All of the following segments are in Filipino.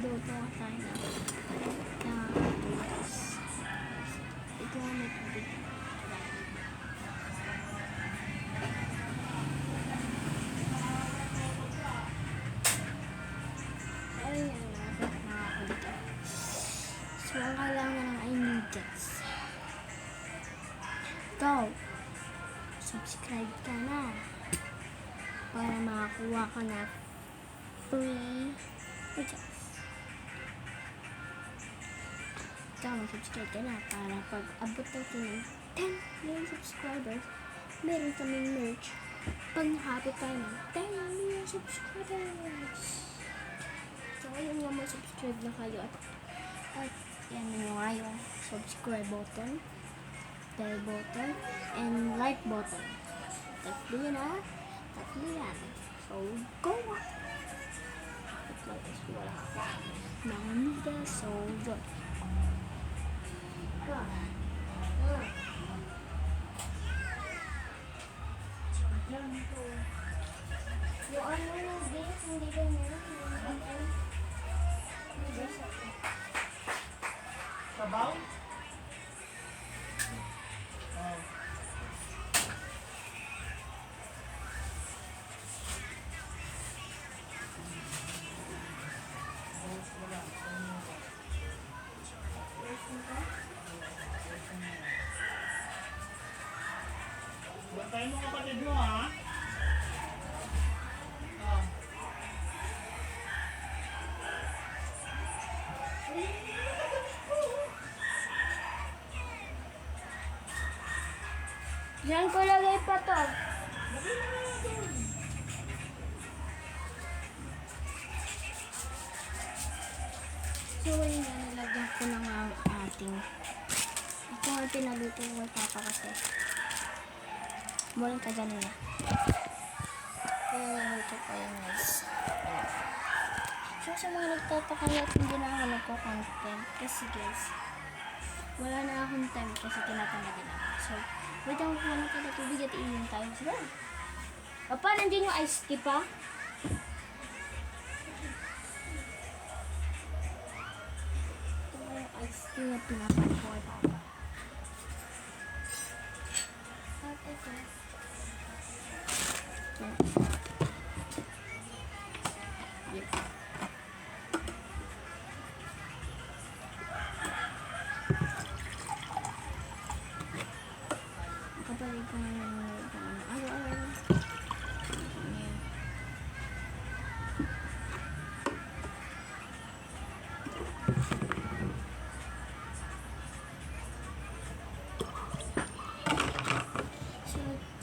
Magluto tayo na tulas. Ito nga may tubig. Ayun yan natin mga kulitan. So, ang kailangan ng ingredients. Go! Subscribe ka na para makakuha ka na free videos. Ikaw, mag-subscribe ka na para pag abot natin ng 10 million subscribers, meron kaming merch pag nakapit tayo ng 10 million subscribers. So, ayun nga, mag-subscribe na kayo at yan nyo nga yung subscribe button, bell button, and like button. Tatlo yun ha. Tatlo yan. So, go! Like this, wala ka. Nanida, so, go. Yung ano yung base, hindi ganyan. Sabaw? Oh. Bantayin mo kapatid mo, ha? Oh. Diyan ko lagay pa to. So, ayun na, nilagyan ko na nga ang ating. Ito nga pinaluto ko kay Papa kasi. Muling ka ganun na. Kaya naluto ko yung guys. So, sa mga nagtataka at hindi na ako nagko-content. Kasi guys, wala na akong time kasi tinatamad din ako. So, wait ako kung ano kada tubig at iyon tayo. Sige. Papa, nandiyan yung ice tea pa? Ito nga yung ice tea na pinapan ko kay Papa. At ito. Yep. Kapatid ko ngayon ng araw-araw. Ayan. So,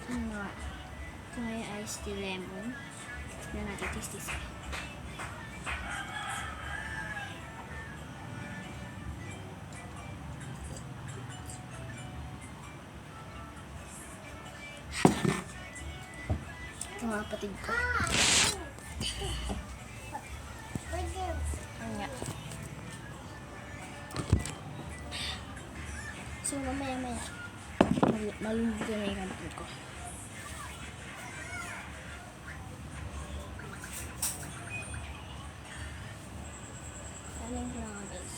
ano nga. Ito nga yung iced tea lemon na natin tistis. Ito nga kapatid ko. Ayan. So, mamaya-maya. Malungkot na yung kantin ko. Alam ko na nga guys.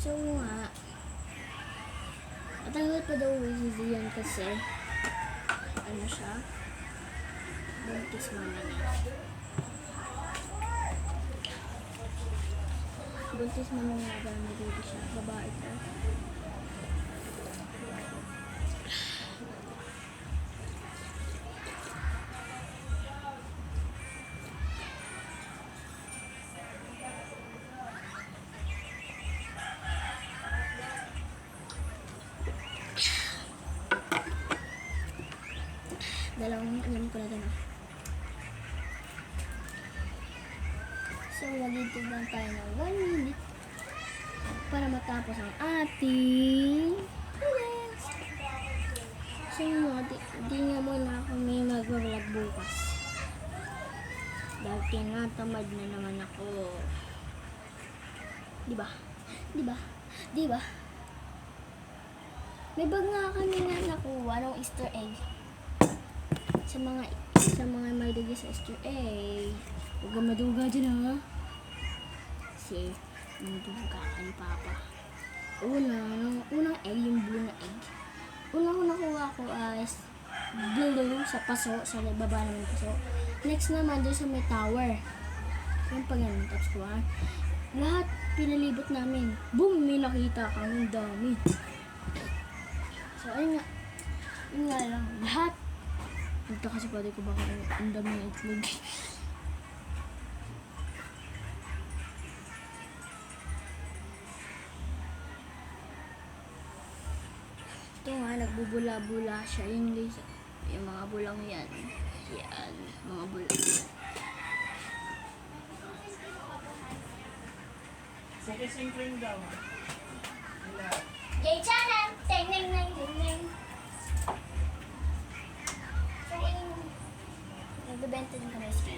So nga, matagal pa daw yan kasi ano siya, buntis mama niya. Buntis mama niya ba may baby siya, babae ko. Dalawang alam ko na gano'n. So, magiging lang tayo ng 1 minute para matapos ang ating yes. So, di nga muna ako may mag-vlog bukas. Dahil tinatamad na naman ako. Diba? Diba? Diba? May bag nga kami nga nakuha ng Easter egg. Sa mga mahilig sa Easter egg. Huwag kang maduga dyan ha. Kasi, maduga ka ni Papa. Unang egg, yung blue na egg. Unang ko nakuha ko is blue sa paso, sa baba naman paso. Next naman doon sa may tower. Yung pag yan, tapos kuha. Lahat pinalibot namin. Boom! May nakita kami dami. So, ayun nga. Yun nga lang. Lahat. Ito kasi pwede ko baka ang dami ng itlog. Ito nga, nagbubula-bula siya. Yun guys. Yung mga bulang yan. Yan. Mga bulang. Sa kissing cream daw. Wala. Jay Channel! Ting, ting, ting, ting, ting. So, nagbibenta din kami sa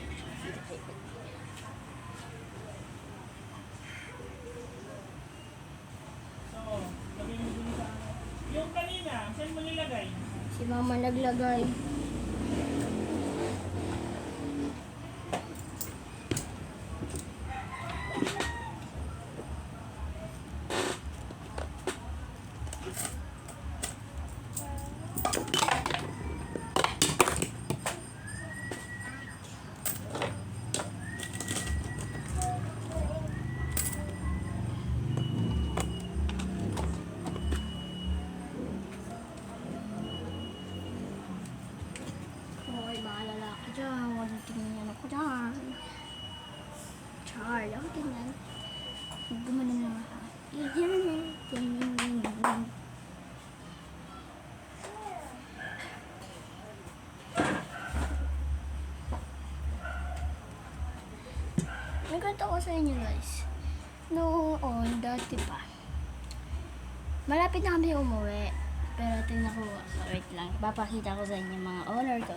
So, lagay mo dun sa... Yung kanina, saan mo nilagay? Si Mama naglagay. Hoy, mga lalaki dyan. Huwag niyo tingnan ako dyan. Char, ako tingnan. Gumana na nga. Nagkanta ko sa inyo guys. Noon, dati pa. Malapit na kami umuwi. Pero tingnan ko, wait lang. Papakita ko sa inyo mga honor ko.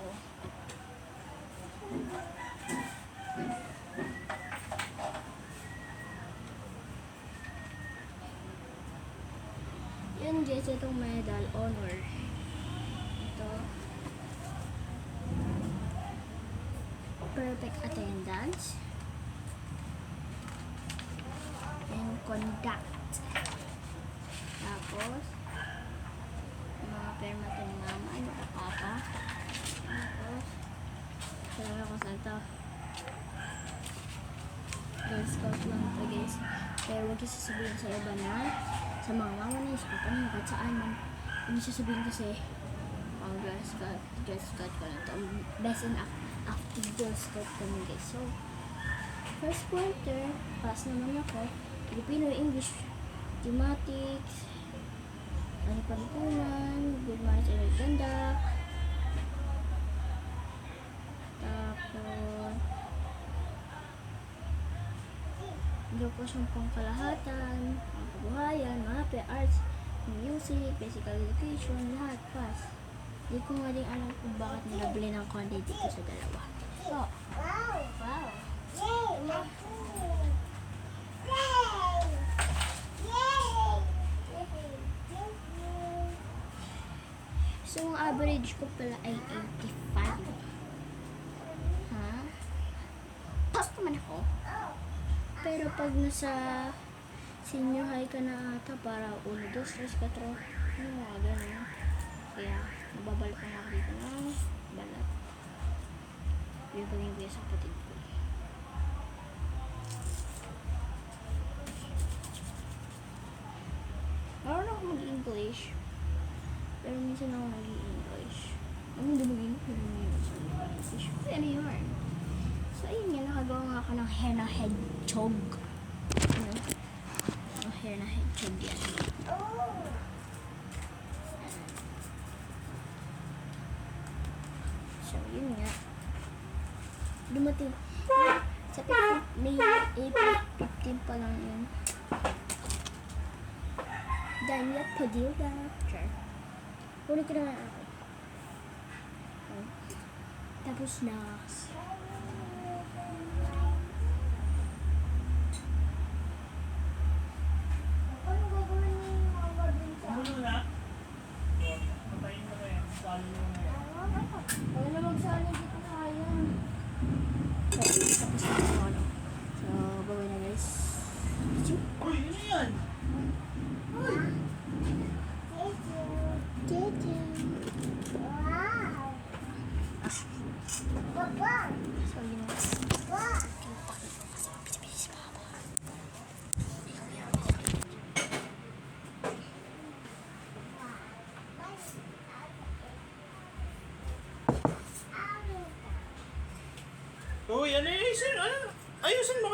Yan guys, itong medal, honor. Ito. Perfect attendance. And conduct. Tapos, mga perma ni Mama, ni Papa. Tapos, sabi ko saan to. Girl Scout lang ito guys. Pero huwag yung sasabihin sa iba na sa mga mama na yung Scout ano, kahit saan man. Huwag yung sasabihin kasi Girl Scout ko lang ito. Best and active Girl Scout kami guys. So, first quarter, pass naman ako. Filipino, English, Mathematics, Panlipunan, Good Manners and Conduct. Tapos, education pangkalahatan, mga kabuhayan, mga arts, music, physical education, lahat, pass. Hindi ko nga din alam kung bakit nilabili ng konti dito sa dalawa. So, wow! So, ang average ko pala ay 85. Ha? Pass naman ako. Pero pag nasa senior high ka na ata, para 1, 2, 3, 4, ano mga gano'n. Kaya, nababalik na ako dito ng balat. Yung pag-ibig sa kapatid ko. Marunong ako mag-English. Pero minsan ako nag-i-English. Ano hindi mag-English? Ano yun? So, ayun nga, nakagawa nga ako ng hair na hedgehog. Ano? Ang hair na hedgehog yan. So, yun nga. Dumating. Sa 15, May April 15 pa lang yun. Daniel Padilla. Sure. Huli ko na ako. Tapos next. Tapos na ako, ano. So, bye-bye na guys. Uy, ano yan? Uy! So, yun na. Kasi mabisi-bisi pa ako. Uy, ano ayusin mo kasi